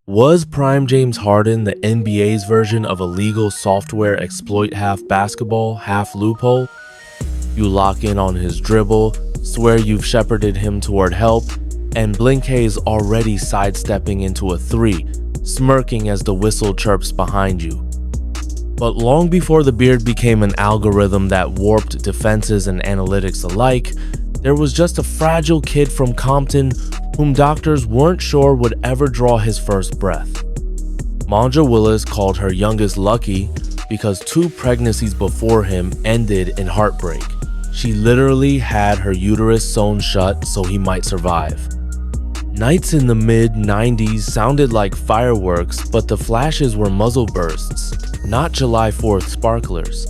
Was Prime James Harden the NBA's version of a legal software exploit half basketball, half loophole? You lock in on his dribble, swear you've shepherded him toward help, and Blinkay's already sidestepping into a three, smirking as the whistle chirps behind you. But long before the beard became an algorithm that warped defenses and analytics alike, there was just a fragile kid from Compton whom doctors weren't sure would ever draw his first breath. Monja Willis called her youngest lucky because 2 pregnancies before him ended in heartbreak. She literally had her uterus sewn shut so he might survive. Nights in the mid-90s sounded like fireworks, but the flashes were muzzle bursts, not July 4th sparklers.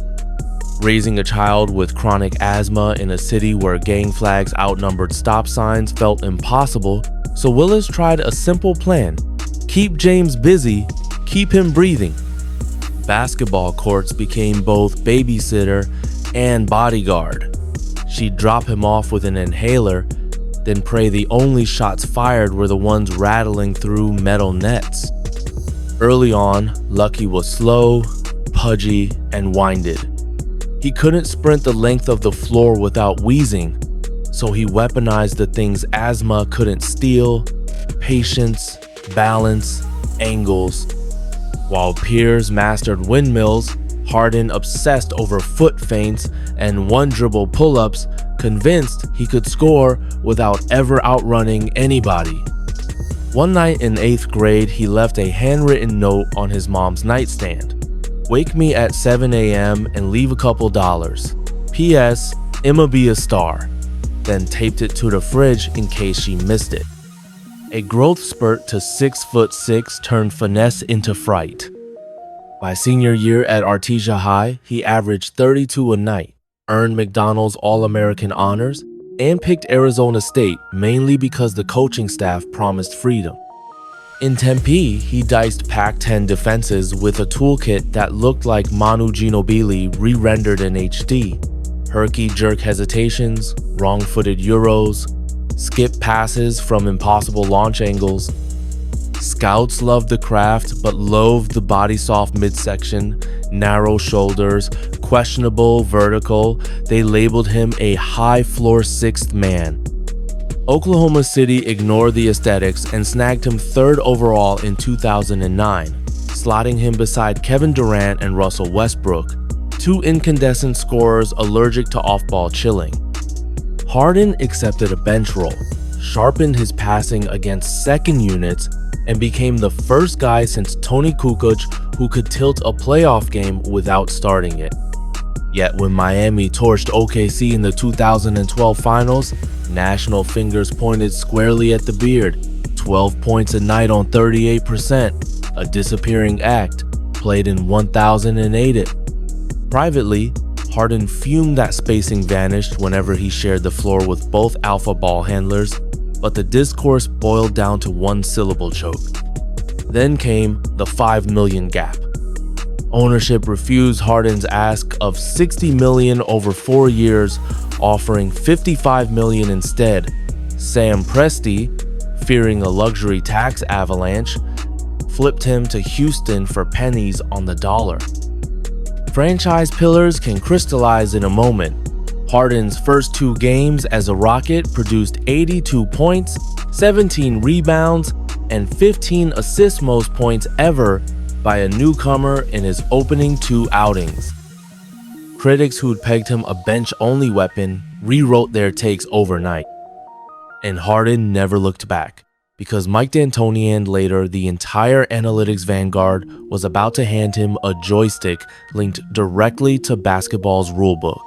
Raising a child with chronic asthma in a city where gang flags outnumbered stop signs felt impossible, so Willis tried a simple plan. Keep James busy, keep him breathing. Basketball courts became both babysitter and bodyguard. She'd drop him off with an inhaler, then pray the only shots fired were the ones rattling through metal nets. Early on, Lucky was slow, pudgy, and winded. He couldn't sprint the length of the floor without wheezing, so he weaponized the things asthma couldn't steal: patience, balance, angles. While peers mastered windmills, Harden obsessed over foot feints and one-dribble pull-ups, convinced he could score without ever outrunning anybody. One night in 8th grade, he left a handwritten note on his mom's nightstand. "Wake me at 7 a.m. and leave a couple dollars. P.S. I'ma be a star." Then taped it to the fridge in case she missed it. A growth spurt to 6'6" turned finesse into fright. By senior year at Artesia High, he averaged 32 a night, earned McDonald's All-American honors, and picked Arizona State mainly because the coaching staff promised freedom. In Tempe, he diced Pac-10 defenses with a toolkit that looked like Manu Ginobili re-rendered in HD. Herky jerk hesitations, wrong-footed euros, skip passes from impossible launch angles. Scouts loved the craft but loathed the body-soft midsection, narrow shoulders, questionable vertical. They labeled him a high-floor sixth man. Oklahoma City ignored the aesthetics and snagged him 3rd overall in 2009, slotting him beside Kevin Durant and Russell Westbrook, 2 incandescent scorers allergic to off-ball chilling. Harden accepted a bench role, sharpened his passing against second units, and became the first guy since Tony Kukoc who could tilt a playoff game without starting it. Yet when Miami torched OKC in the 2012 finals, national fingers pointed squarely at the beard. 12 points a night on 38%, a disappearing act, played in 1008 it. Privately, Harden fumed that spacing vanished whenever he shared the floor with both alpha ball handlers, but the discourse boiled down to one syllable choke. Then came the $5 million gap. Ownership refused Harden's ask of $60 million over 4 years, offering $55 million instead. Sam Presti, fearing a luxury tax avalanche, flipped him to Houston for pennies on the dollar. Franchise pillars can crystallize in a moment. Harden's first 2 games as a Rocket produced 82 points, 17 rebounds, and 15 assists, most points ever by a newcomer in his opening 2 outings. Critics who'd pegged him a bench-only weapon rewrote their takes overnight. And Harden never looked back, because Mike D'Antoni and later the entire analytics vanguard was about to hand him a joystick linked directly to basketball's rulebook.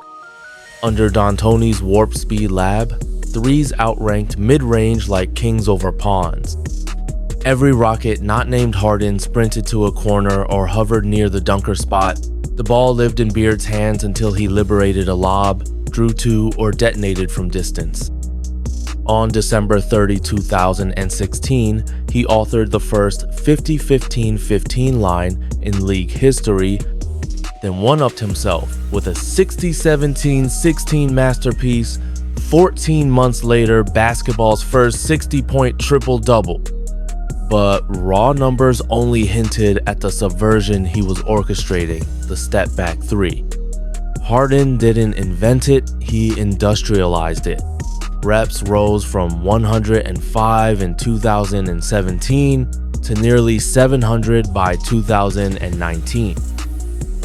Under D'Antoni's warp speed lab, threes outranked mid-range like kings over pawns. Every Rocket not named Harden sprinted to a corner or hovered near the dunker spot. The ball lived in Beard's hands until he liberated a lob, drew 2, or detonated from distance. On December 30, 2016, he authored the first 50-15-15 line in league history, then one-upped himself with a 60-17-16 masterpiece. 14 months later, basketball's first 60-point triple-double. but raw numbers only hinted at the subversion he was orchestrating, the step back three. Harden didn't invent it, he industrialized it. Reps rose from 105 in 2017 to nearly 700 by 2019.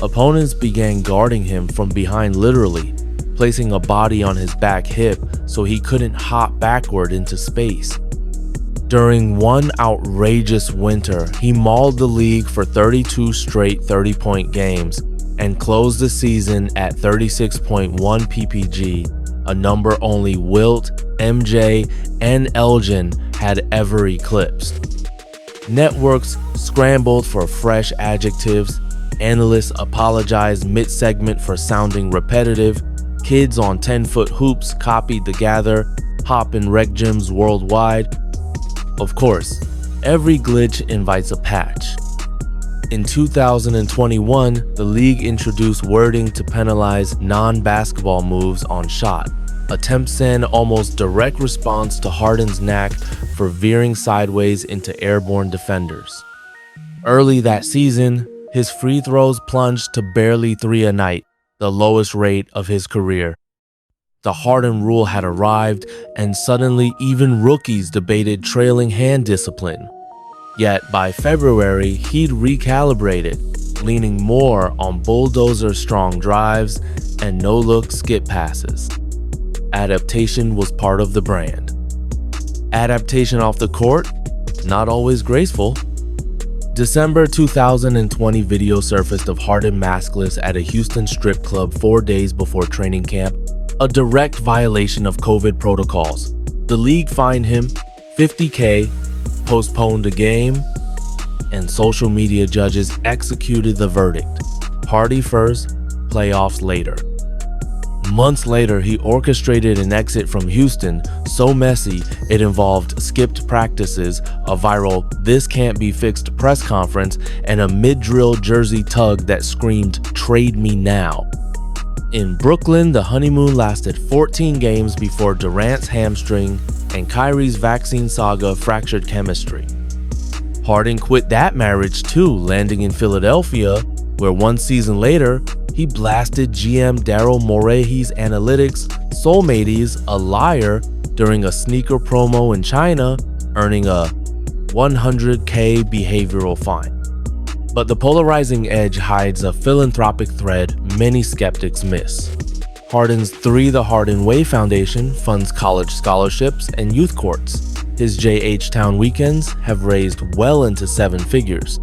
Opponents began guarding him from behind literally, placing a body on his back hip so he couldn't hop backward into space. During one outrageous winter, he mauled the league for 32 straight 30-point games and closed the season at 36.1 ppg, a number only Wilt, MJ, and Elgin had ever eclipsed. Networks scrambled for fresh adjectives, analysts apologized mid-segment for sounding repetitive, kids on 10-foot hoops copied the gather, hop and rec gyms worldwide. Of course, every glitch invites a patch. In 2021, the league introduced wording to penalize non-basketball moves on shot, attempts an almost direct response to Harden's knack for veering sideways into airborne defenders. Early that season, his free throws plunged to barely 3 a night, the lowest rate of his career. The Harden rule had arrived, and suddenly even rookies debated trailing hand discipline. Yet by February, he'd recalibrated, leaning more on bulldozer-strong drives and no-look skip passes. Adaptation was part of the brand. Adaptation off the court? Not always graceful. December 2020 video surfaced of Harden maskless at a Houston strip club 4 days before training camp, a direct violation of COVID protocols. The league fined him $50K, postponed the game, and social media judges executed the verdict. Party first, playoffs later. Months later, he orchestrated an exit from Houston so messy it involved skipped practices, a viral "this can't be fixed" press conference, and a mid-drill jersey tug that screamed "trade me now." In Brooklyn, the honeymoon lasted 14 games before Durant's hamstring and Kyrie's vaccine saga fractured chemistry. Harden quit that marriage too, landing in Philadelphia, where 1 season later, he blasted GM Daryl Morey's analytics soulmates a liar during a sneaker promo in China, earning a $100K behavioral fine. But the polarizing edge hides a philanthropic thread many skeptics miss. Harden's 3 The Harden Way Foundation funds college scholarships and youth courts. His JH Town weekends have raised well into 7 figures,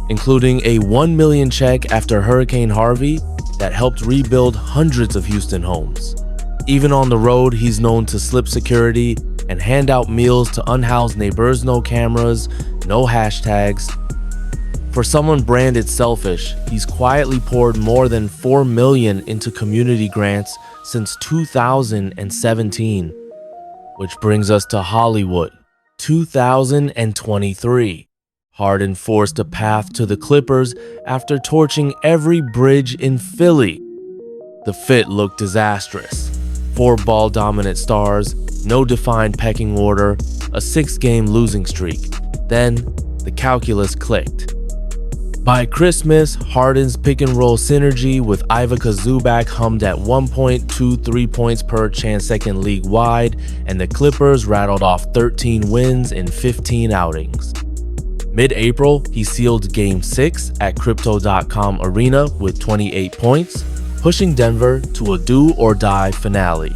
including a $1 million check after Hurricane Harvey that helped rebuild hundreds of Houston homes. Even on the road, he's known to slip security and hand out meals to unhoused neighbors. No cameras, no hashtags. For someone branded selfish, he's quietly poured more than $4 million into community grants since 2017. Which brings us to Hollywood, 2023. Harden forced a path to the Clippers after torching every bridge in Philly. The fit looked disastrous. 4 ball-dominant stars, no defined pecking order, a 6-game losing streak. Then, the calculus clicked. By Christmas, Harden's pick-and-roll synergy with Ivica Zubac hummed at 1.23 points per chance second league-wide, and the Clippers rattled off 13 wins in 15 outings. Mid-April, he sealed Game 6 at Crypto.com Arena with 28 points, pushing Denver to a do-or-die finale.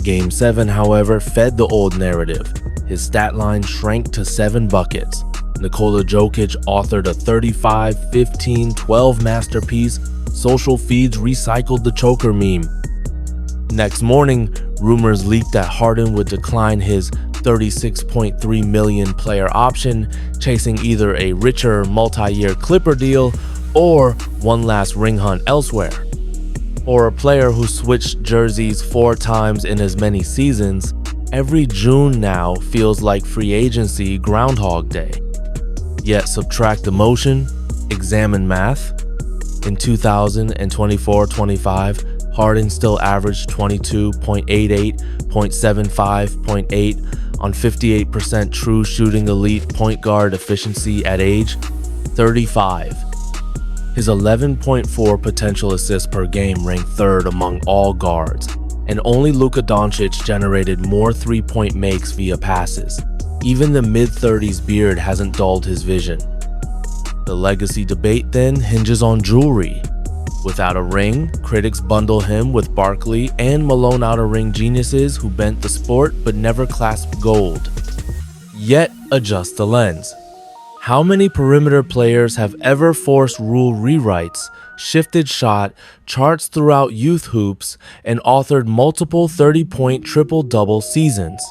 Game 7, however, fed the old narrative. His stat line shrank to 7 buckets. Nikola Jokic authored a 35-15-12 masterpiece. Social feeds recycled the choker meme. Next morning, rumors leaked that Harden would decline his $36.3 million player option, chasing either a richer multi-year Clipper deal or one last ring hunt elsewhere. For a player who switched jerseys 4 times in as many seasons, every June now feels like free agency Groundhog Day. Yet subtract emotion, examine math. In 2024-25, Harden still averaged 22.88, 0.75, 0.8, on 58% true shooting elite point guard efficiency at age 35. His 11.4 potential assists per game ranked third among all guards, and only Luka Doncic generated more three-point makes via passes. Even the mid-30s beard hasn't dulled his vision. The legacy debate then hinges on jewelry. Without a ring, critics bundle him with Barkley and Malone outer-ring geniuses who bent the sport but never clasped gold. Yet adjust the lens. How many perimeter players have ever forced rule rewrites, shifted shot, charts throughout youth hoops, and authored multiple 30-point triple-double seasons?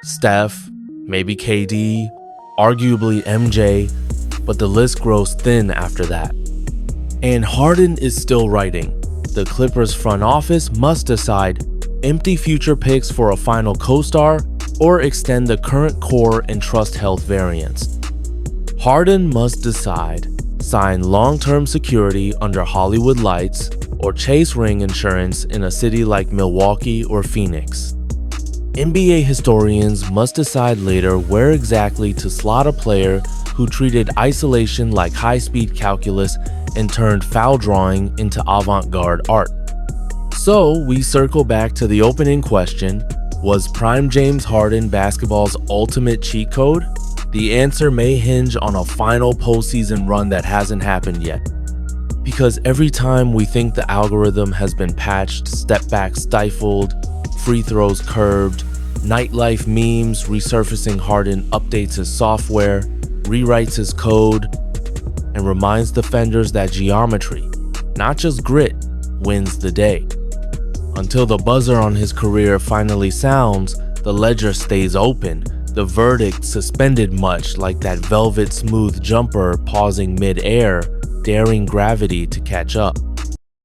Steph, maybe KD, arguably MJ, but the list grows thin after that. And Harden is still writing. The Clippers front office must decide: empty future picks for a final co-star or extend the current core and trust health variants. Harden must decide: sign long-term security under Hollywood lights or chase ring insurance in a city like Milwaukee or Phoenix. NBA historians must decide later where exactly to slot a player who treated isolation like high-speed calculus and turned foul drawing into avant-garde art. So we circle back to the opening question: was prime James Harden basketball's ultimate cheat code? The answer may hinge on a final postseason run that hasn't happened yet. Because every time we think the algorithm has been patched, step back stifled, free throws curbed, nightlife memes resurfacing, Harden updates his software, rewrites his code, and reminds defenders that geometry, not just grit, wins the day. Until the buzzer on his career finally sounds, the ledger stays open, the verdict suspended, much like that velvet smooth jumper pausing mid-air, daring gravity to catch up.